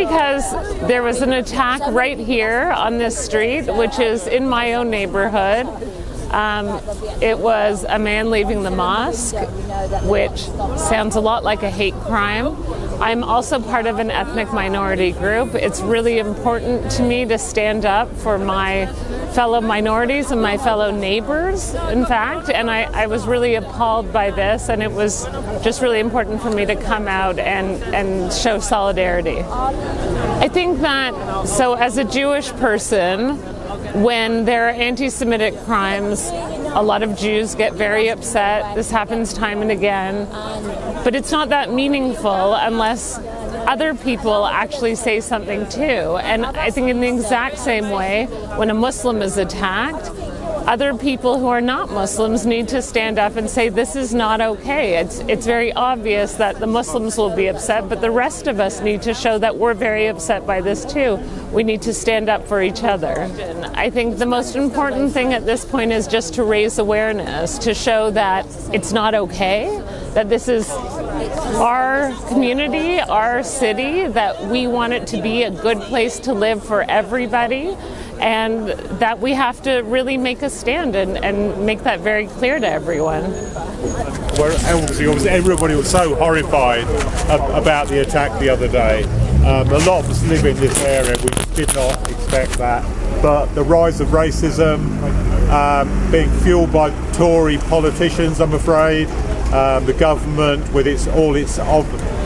because there was an attack right here on this street, which is in my own neighborhood. It was a man leaving the mosque, which sounds a lot like a hate crime. I'm also part of an ethnic minority group. It's really important to me to stand up for my fellow minorities and my fellow neighbors, in fact, and I was really appalled by this, and it was just really important for me to come out and show solidarity. I think that, so as a Jewish person, when there are anti-Semitic crimes, a lot of Jews get very upset. This happens time and again. But it's not that meaningful unless other people actually say something too. And I think in the exact same way, when a Muslim is attacked, other people who are not Muslims need to stand up and say this is not okay. It's very obvious that the Muslims will be upset, but the rest of us need to show that we're very upset by this too. We need to stand up for each other. I think the most important thing at this point is just to raise awareness, to show that it's not okay, that this is our community, our city, that we want it to be a good place to live for everybody, and that we have to really make a stand and make that very clear to everyone. Well, obviously everybody was so horrified about the attack the other day. A lot of us live in this area, we did not expect that. But the rise of racism, being fueled by Tory politicians, I'm afraid, the government with its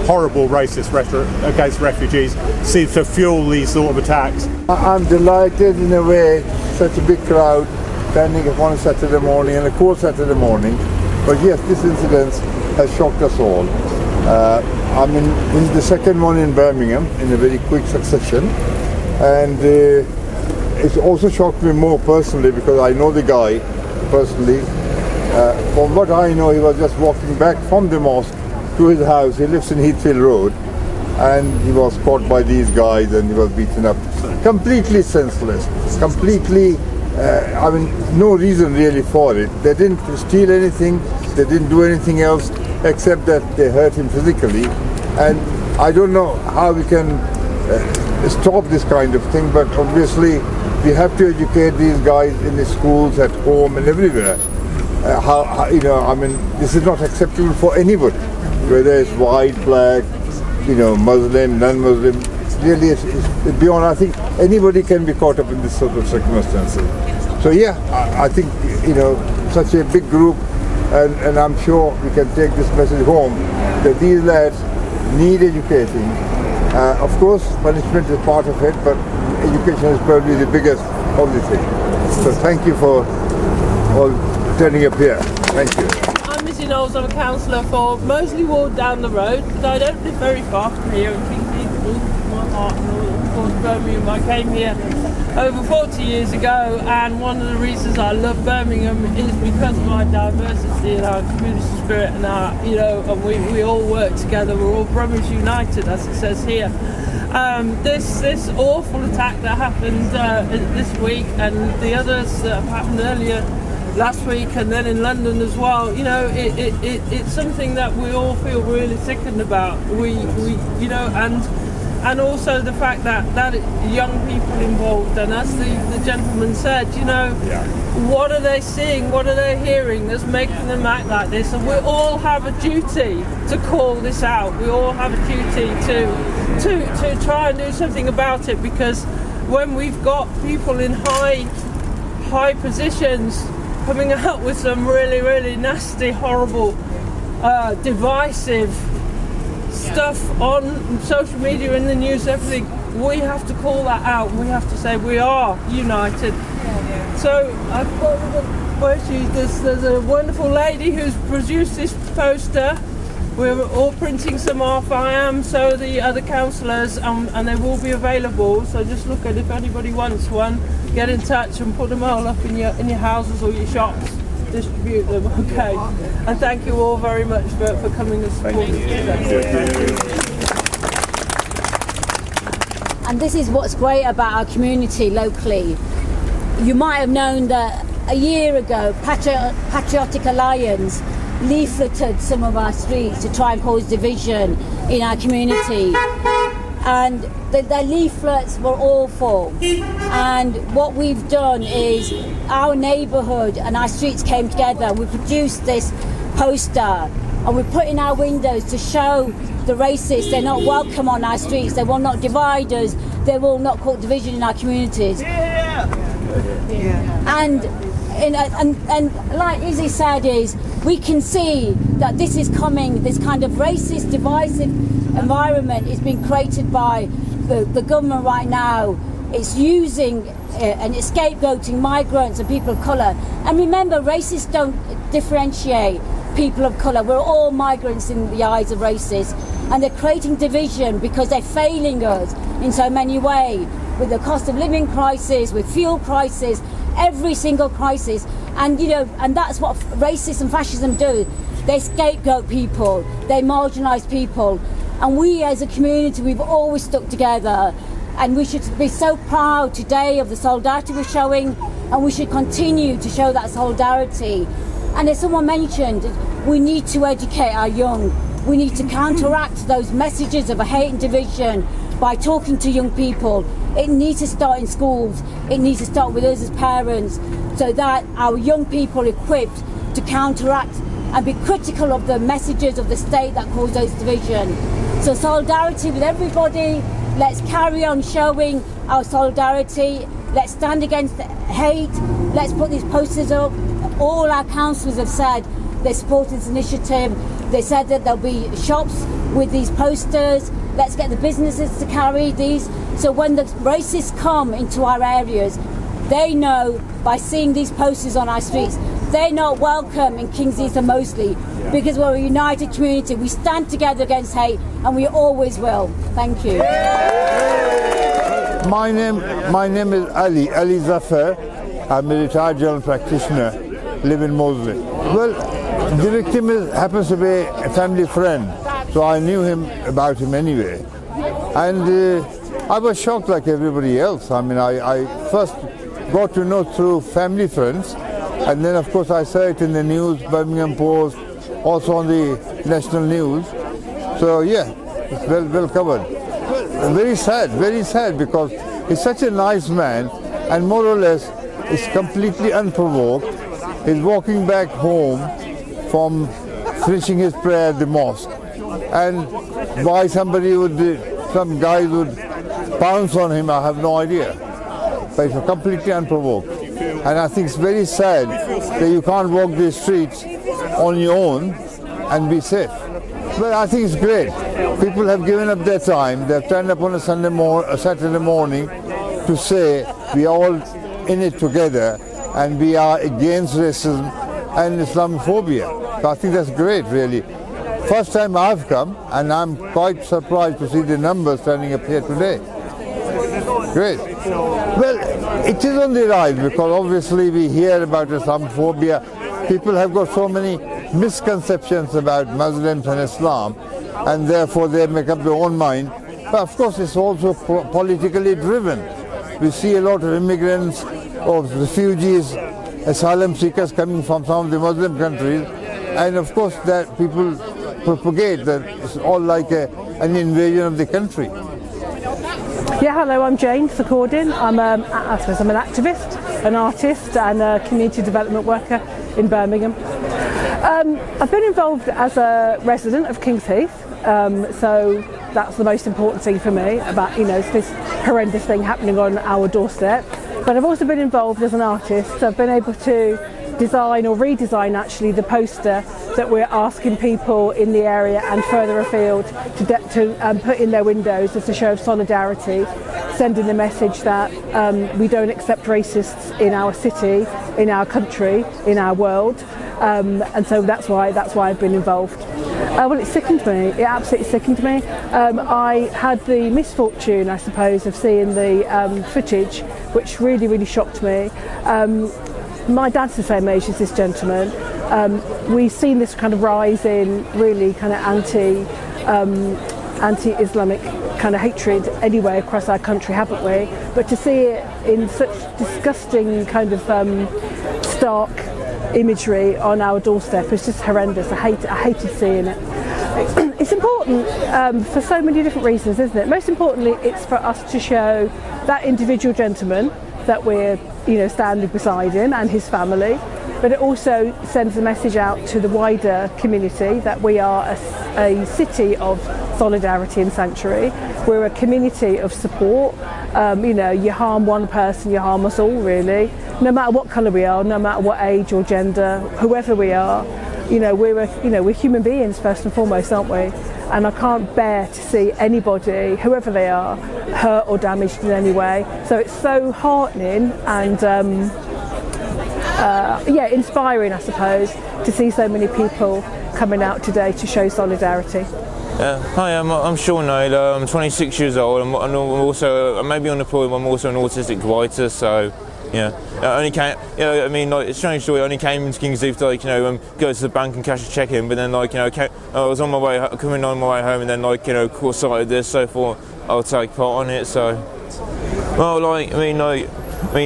horrible racist rhetoric against refugees seems to fuel these sort of attacks. I'm delighted in a way, such a big crowd standing upon a Saturday morning and a cold Saturday morning. But yes, this incident has shocked us all. I'm in the second one in Birmingham in a very quick succession, and it's also shocked me more personally because I know the guy personally. From what I know, he was just walking back from the mosque to his house. He lives in Heath Road, and he was caught by these guys and he was beaten up. Completely senseless, completely, no reason really for it. They didn't steal anything, they didn't do anything else except that they hurt him physically. And I don't know how we can stop this kind of thing, but obviously we have to educate these guys in the schools, at home and everywhere. This is not acceptable for anybody, whether it's white, black, Muslim, non-Muslim. Really, it's beyond. I think anybody can be caught up in this sort of circumstances. So yeah, I think such a big group, and I'm sure we can take this message home that these lads need educating. Of course, punishment is part of it, but education is probably the biggest of the thing. So thank you for all turning up here. Thank you. I'm Missy Knowles. I'm a councillor for Moseley Ward down the road, but I don't live very far from here in Kingsley, my heart and all, of course, Birmingham. I came here over 40 years ago, and one of the reasons I love Birmingham is because of our diversity and our community spirit, and our, and we all work together. We're all Brummers united, as it says here. This awful attack that happened this week, and the others that have happened earlier last week, and then in London as well, it's something that we all feel really sickened about. And also the fact that young people involved, and as the gentleman said, what are they seeing, what are they hearing that's making them act like this? And we all have a duty to call this out. We all have a duty to try and do something about it, because when we've got people in high positions coming out with some really, really nasty, horrible, divisive stuff on social media, in the news, everything, we have to call that out. We have to say we are united. So I've got there's a wonderful lady who's produced this poster. We're all printing some off. I am, so the other councillors, and they will be available. So just look at, if anybody wants one, get in touch and put them all up in your houses or your shops. Distribute them, okay? And thank you all very much for coming and supporting us. And this is what's great about our community locally. You might have known that a year ago, Patriotic Alliance leafleted some of our streets to try and cause division in our community. and their leaflets were awful. And what we've done is our neighbourhood and our streets came together. We produced this poster and we put in our windows to show the racists they're not welcome on our streets, they will not divide us, they will not cause division in our communities. And like Izzy said, is we can see that this is coming, this kind of racist, divisive environment is being created by the government right now. It's using and it's scapegoating migrants and people of colour. And remember, racists don't differentiate people of colour. We're all migrants in the eyes of racists, and they're creating division because they're failing us in so many ways, with the cost of living crisis, with fuel crisis, every single crisis. And you know, and that's what racism and fascism do. They scapegoat people, they marginalise people, and we as a community, we've always stuck together, and we should be so proud today of the solidarity we're showing, and we should continue to show that solidarity. And as someone mentioned, we need to educate our young. We need to counteract those messages of hate and division by talking to young people. It needs to start in schools. It needs to start with us as parents, so that our young people are equipped to counteract and be critical of the messages of the state that cause those division. So solidarity with everybody. Let's carry on showing our solidarity. Let's stand against hate. Let's put these posters up. All our councillors have said they support this initiative. They said that there'll be shops with these posters. Let's get the businesses to carry these. So when the racists come into our areas, they know by seeing these posters on our streets, they're not welcome in Kings Heath and Moseley, because we're a united community. We stand together against hate, and we always will. Thank you. My name is Ali Zafar. I'm a retired general practitioner, live in Moseley. Well, the victim happens to be a family friend, so I knew about him anyway. And I was shocked like everybody else. I mean, I first got to know through family friends, and then of course I saw it in the news, Birmingham Post, also on the national news. So yeah, it's well covered. Very sad, because he's such a nice man, and more or less is completely unprovoked. He's walking back home from finishing his prayer at the mosque, and why some guys would pounce on him, I have no idea. But he's completely unprovoked. And I think it's very sad that you can't walk these streets on your own and be safe. But I think it's great. People have given up their time. They've turned up on a Saturday morning to say we are all in it together and we are against racism and Islamophobia. So I think that's great, really. First time I've come, and I'm quite surprised to see the numbers turning up here today. Great. Well, it is on the rise, because obviously we hear about Islamophobia. People have got so many misconceptions about Muslims and Islam, and therefore they make up their own mind. But of course it's also politically driven. We see a lot of immigrants or refugees, asylum seekers coming from some of the Muslim countries, and of course that people propagate that it's all like an invasion of the country. Yeah, hello, I'm Jane Thakordin. I'm an activist, an artist and a community development worker in Birmingham. I've been involved as a resident of Kings Heath, so that's the most important thing for me about, this horrendous thing happening on our doorstep. But I've also been involved as an artist, so I've been able to design or redesign actually the poster that we're asking people in the area and further afield to put in their windows as a show of solidarity, sending the message that we don't accept racists in our city, in our country, in our world, and so that's why I've been involved. Well, it sickened me. It absolutely sickened me. I had the misfortune, I suppose, of seeing the footage, which really, really shocked me. My dad's the same age as this gentleman. We've seen this kind of rise in really kind of anti-Islamic kind of hatred anyway across our country, haven't we? But to see it in such disgusting kind of stark imagery on our doorstep is just horrendous. I hated seeing it. It's important for so many different reasons, isn't it? Most importantly, it's for us to show that individual gentleman that we're, standing beside him and his family, but it also sends a message out to the wider community that we are a city of solidarity and sanctuary. We're a community of support. You harm one person, you harm us all, really. No matter what colour we are, no matter what age or gender, whoever we are, we're human beings first and foremost, aren't we? And I can't bear to see anybody, whoever they are, hurt or damaged in any way. So it's so heartening and inspiring, I suppose, to see so many people coming out today to show solidarity. Hi, I'm Sean Naylor. I'm 26 years old. I'm also, I may be unemployed, but I'm also an autistic writer. So, I only came. It's a strange story. I only came into King's Heath to, go to the bank and cash a check in. But then, I was on my way, coming on my way home, and then, caught sight of this. So, thought I'll take part on it. So, I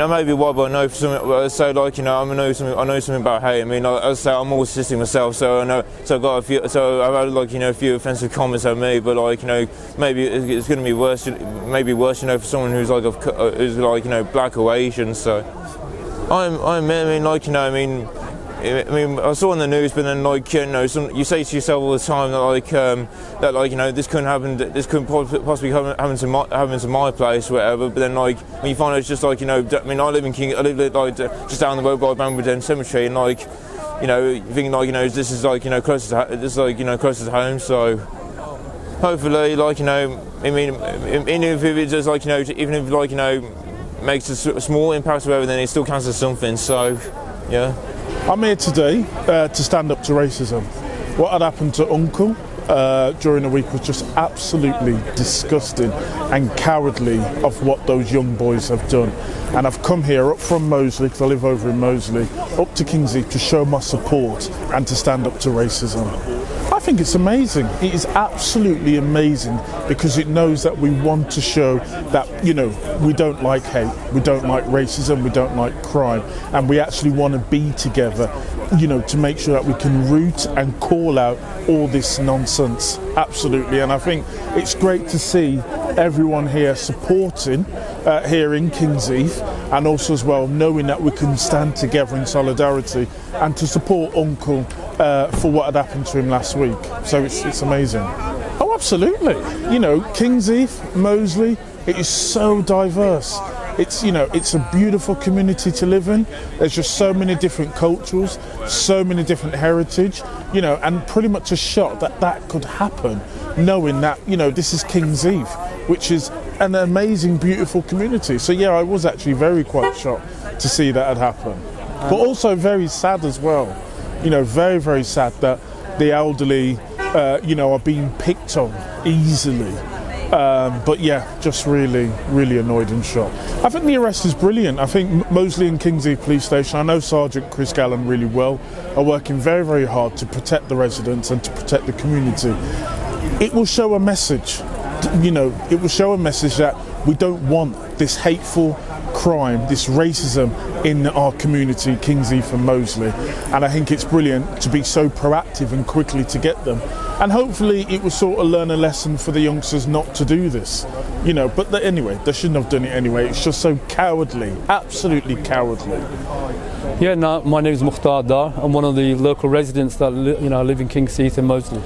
may be white, but I know something. So, I know something about hate. I say I'm autistic myself, so I know. So I've got a few. So I've had a few offensive comments on me, but maybe it's going to be worse. Maybe worse, for someone who's black or Asian. So I saw on the news, but then you say to yourself all the time that this couldn't happen. This couldn't possibly happen to my place, or whatever. But then when you find out it's just I live in King. I live just down the road by Brum Cemetery, and you think this is closer to closer to home. So hopefully even if it just even if makes a small impact, or whatever, then it still counts as something. So yeah. I'm here today to stand up to racism. What had happened to Uncle during the week was just absolutely disgusting and cowardly of what those young boys have done. And I've come here up from Moseley, because I live over in Moseley, up to King's Heath to show my support and to stand up to racism. I think it's amazing. It is absolutely amazing, because it knows that we want to show that, we don't like hate, we don't like racism, we don't like crime, and we actually want to be together, to make sure that we can root and call out all this nonsense. Absolutely. And I think it's great to see everyone here supporting here in King's Heath, and also as well knowing that we can stand together in solidarity and to support Uncle for what had happened to him last week. So it's amazing. Oh, absolutely. King's Heath, Moseley, it is so diverse. It's it's a beautiful community to live in. There's just so many different cultures, so many different heritage, and pretty much a shock that could happen, knowing that this is King's Heath, which is an amazing, beautiful community. So yeah, I was actually quite shocked to see that had happened, but also very sad as well. Very, very sad that the elderly, are being picked on easily. But yeah, just really, really annoyed and shocked. I think the arrest is brilliant. I think Moseley and King's Heath Police Station, I know Sergeant Chris Gallen really well, are working very, very hard to protect the residents and to protect the community. It will show a message, it will show a message that we don't want this hateful crime, this racism in our community, King's Heath and Moseley. And I think it's brilliant to be so proactive and quickly to get them. And hopefully it will sort of learn a lesson for the youngsters not to do this. But anyway, they shouldn't have done it anyway. It's just so cowardly, absolutely cowardly. Yeah, no, my name is Mukhtar Dar. I'm one of the local residents that live in King's Heath and Moseley.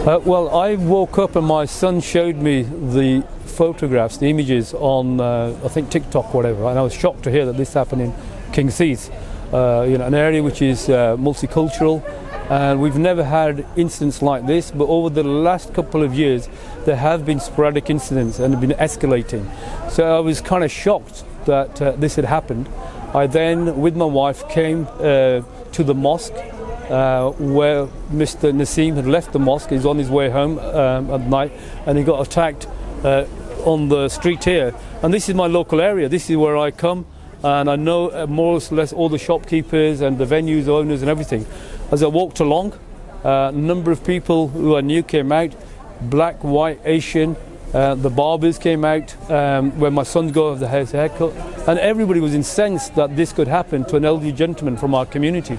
Well, I woke up and my son showed me the photographs, the images on, I think TikTok, whatever, and I was shocked to hear that this happened in King's Heath, an area which is multicultural, and we've never had incidents like this, but over the last couple of years there have been sporadic incidents and have been escalating. So I was kind of shocked that this had happened. I then, with my wife, came to the mosque where Mr. Naseem had left the mosque. He's on his way home at night, and he got attacked on the street here. And this is my local area. This is where I come, and I know more or less all the shopkeepers and the venues owners and everything. As I walked along, a number of people who I knew came out, black, white, Asian. The barbers came out where my son got his haircut, and everybody was incensed that this could happen to an elderly gentleman from our community.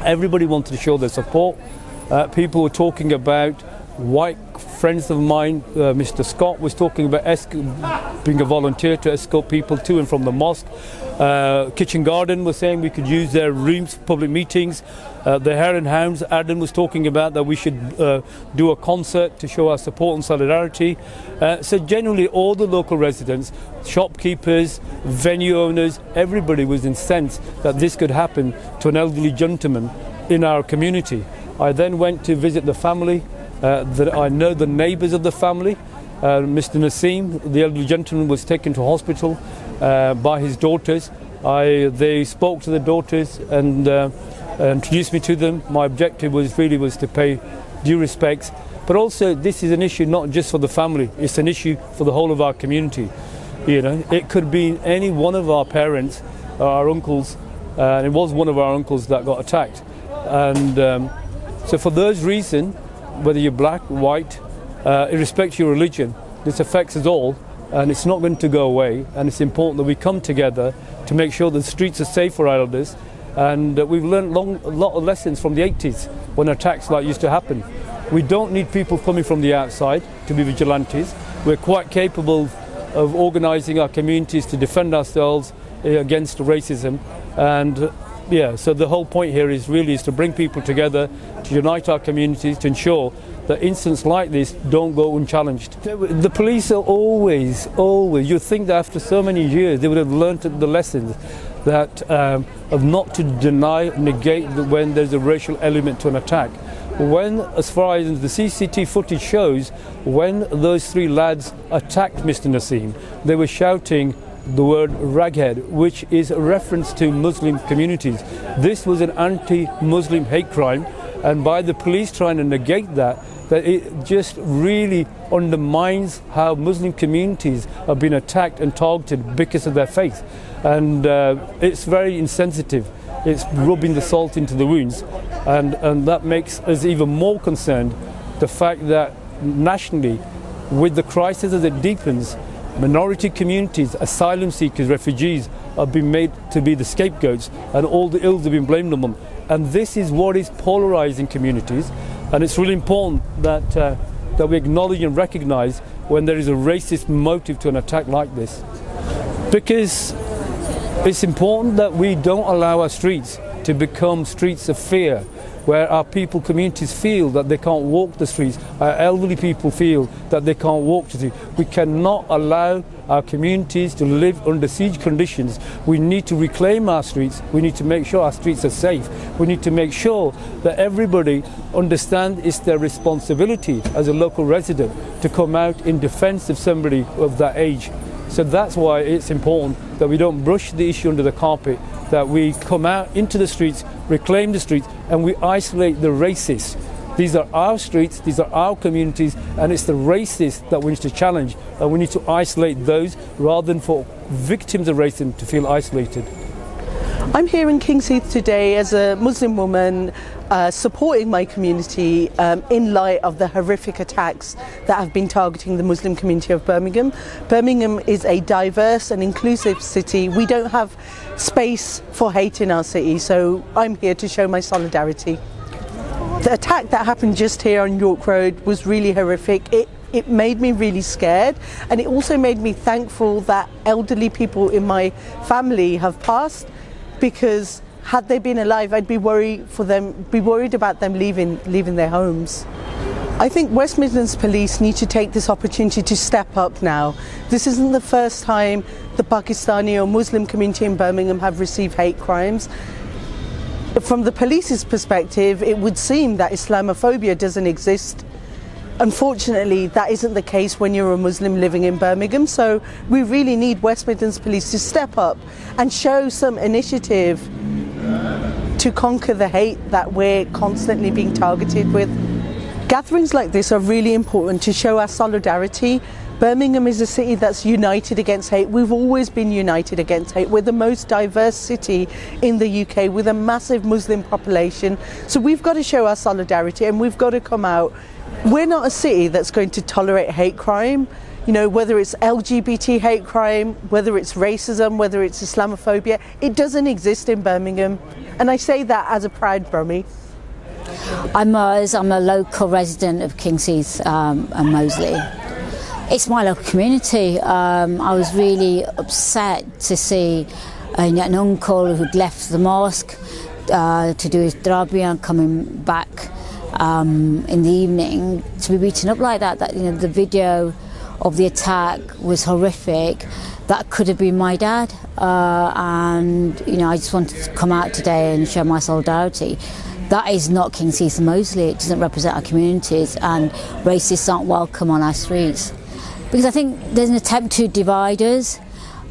Everybody wanted to show their support, People were talking about white friends of mine. Mr. Scott was talking about being a volunteer to escort people to and from the mosque. Kitchen Garden was saying we could use their rooms for public meetings. The Hare and Hounds, Adam was talking about that we should do a concert to show our support and solidarity. So generally all the local residents, shopkeepers, venue owners, everybody was incensed that this could happen to an elderly gentleman in our community. I then went to visit the family. That I know the neighbours of the family. Mr. Naseem, the elderly gentleman, was taken to hospital by his daughters. They spoke to the daughters and introduced me to them. My objective was to pay due respects, but also this is an issue not just for the family, it's an issue for the whole of our community. You know, it could be any one of our parents, our uncles, and it was one of our uncles that got attacked. And so for those reasons, whether you're black, white, irrespective of your religion, this affects us all, and it's not going to go away. And it's important that we come together to make sure the streets are safe for our elders. And we've learned a lot of lessons from the 80s when attacks like used to happen. We don't need people coming from the outside to be vigilantes. We're quite capable of organising our communities to defend ourselves against racism. And yeah, so the whole point here is to bring people together, to unite our communities, to ensure that incidents like this don't go unchallenged. The police are always, you'd think that after so many years they would have learnt the lessons that of not to deny, negate when there's a racial element to an attack. When, as far as the CCTV footage shows, when those three lads attacked Mr. Naseem, they were shouting the word raghead, which is a reference to Muslim communities. This was an anti-Muslim hate crime, and by the police trying to negate that it just really undermines how Muslim communities have been attacked and targeted because of their faith. And it's very insensitive. It's rubbing the salt into the wounds, and that makes us even more concerned. The fact that nationally, with the crisis as it deepens, minority communities, asylum seekers, refugees have been made to be the scapegoats, and all the ills have been blamed on them. And this is what is polarising communities, and it's really important that we acknowledge and recognise when there is a racist motive to an attack like this. Because it's important that we don't allow our streets to become streets of fear, where our communities feel that they can't walk the streets, our elderly people feel that they can't walk the streets. We cannot allow our communities to live under siege conditions. We need to reclaim our streets. We need to make sure our streets are safe. We need to make sure that everybody understands it's their responsibility as a local resident to come out in defence of somebody of that age. So that's why it's important that we don't brush the issue under the carpet, that we come out into the streets, reclaim the streets, and we isolate the racists. These are our streets, these are our communities, and it's the racists that we need to challenge, and we need to isolate those rather than for victims of racism to feel isolated. I'm here in King's Heath today as a Muslim woman supporting my community in light of the horrific attacks that have been targeting the Muslim community of Birmingham. Birmingham is a diverse and inclusive city. We don't have space for hate in our city, so I'm here to show my solidarity. The attack that happened just here on York Road was really horrific. It made me really scared, and it also made me thankful that elderly people in my family have passed, because had they been alive, I'd be worried about them leaving their homes. I think West Midlands Police need to take this opportunity to step up now. This isn't the first time the Pakistani or Muslim community in Birmingham have received hate crimes. From the police's perspective, it would seem that Islamophobia doesn't exist. Unfortunately, that isn't the case when you're a Muslim living in Birmingham, so we really need West Midlands Police to step up and show some initiative to conquer the hate that we're constantly being targeted with. Gatherings like this are really important to show our solidarity. Birmingham is a city that's united against hate. We've always been united against hate. We're the most diverse city in the UK with a massive Muslim population. So we've got to show our solidarity, and we've got to come out. We're not a city that's going to tolerate hate crime. You know, whether it's LGBT hate crime, whether it's racism, whether it's Islamophobia, it doesn't exist in Birmingham. And I say that as a proud Brummie. I'm a local resident of King's Heath and Moseley. It's my local community. I was really upset to see an uncle who'd left the mosque to do his Drabian coming back in the evening to be beaten up like that. The video of the attack was horrific. That could have been my dad, and I just wanted to come out today and show my solidarity. That is not King's Heath and Moseley. It doesn't represent our communities, and racists aren't welcome on our streets. Because I think there's an attempt to divide us.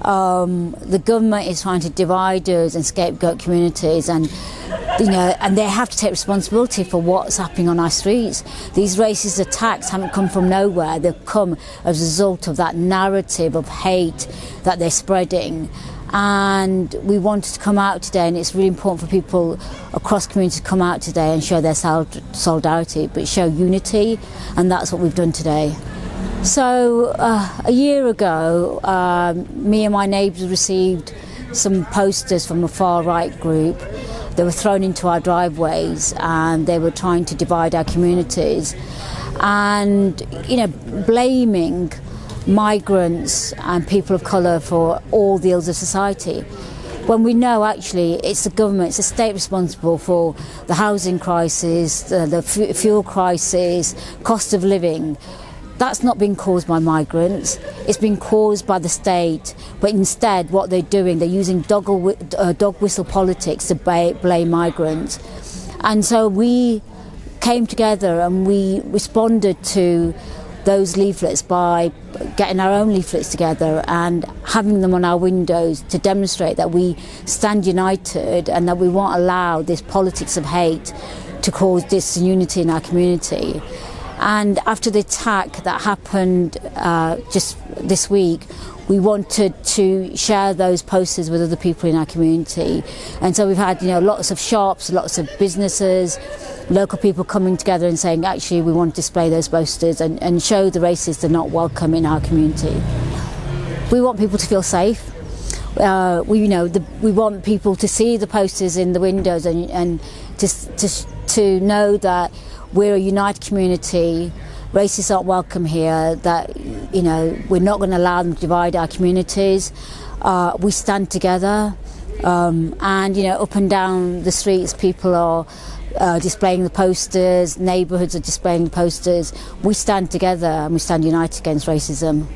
The government is trying to divide us and scapegoat communities, and they have to take responsibility for what's happening on our streets. These racist attacks haven't come from nowhere. They've come as a result of that narrative of hate that they're spreading. And we wanted to come out today, and it's really important for people across communities to come out today and show their solidarity, but show unity, and that's what we've done today. So a year ago, me and my neighbours received some posters from a far-right group. They were thrown into our driveways, and they were trying to divide our communities, and blaming migrants and people of colour for all the ills of society, when we know actually it's the government, it's the state responsible for the housing crisis, the fuel crisis, cost of living. That's not been caused by migrants, it's been caused by the state, but instead what they're doing, they're using dog whistle politics to blame migrants. And so we came together and we responded to those leaflets by getting our own leaflets together and having them on our windows to demonstrate that we stand united and that we won't allow this politics of hate to cause disunity in our community. And after the attack that happened just this week, we wanted to share those posters with other people in our community. And so we've had lots of shops, lots of businesses, local people coming together and saying, actually, we want to display those posters and show the racists are not welcome in our community. We want people to feel safe. We want people to see the posters in the windows and to know that we're a united community. Racists aren't welcome here, that we're not going to allow them to divide our communities. We stand together, and up and down the streets people are displaying the posters, neighbourhoods are displaying the posters. We stand together and we stand united against racism.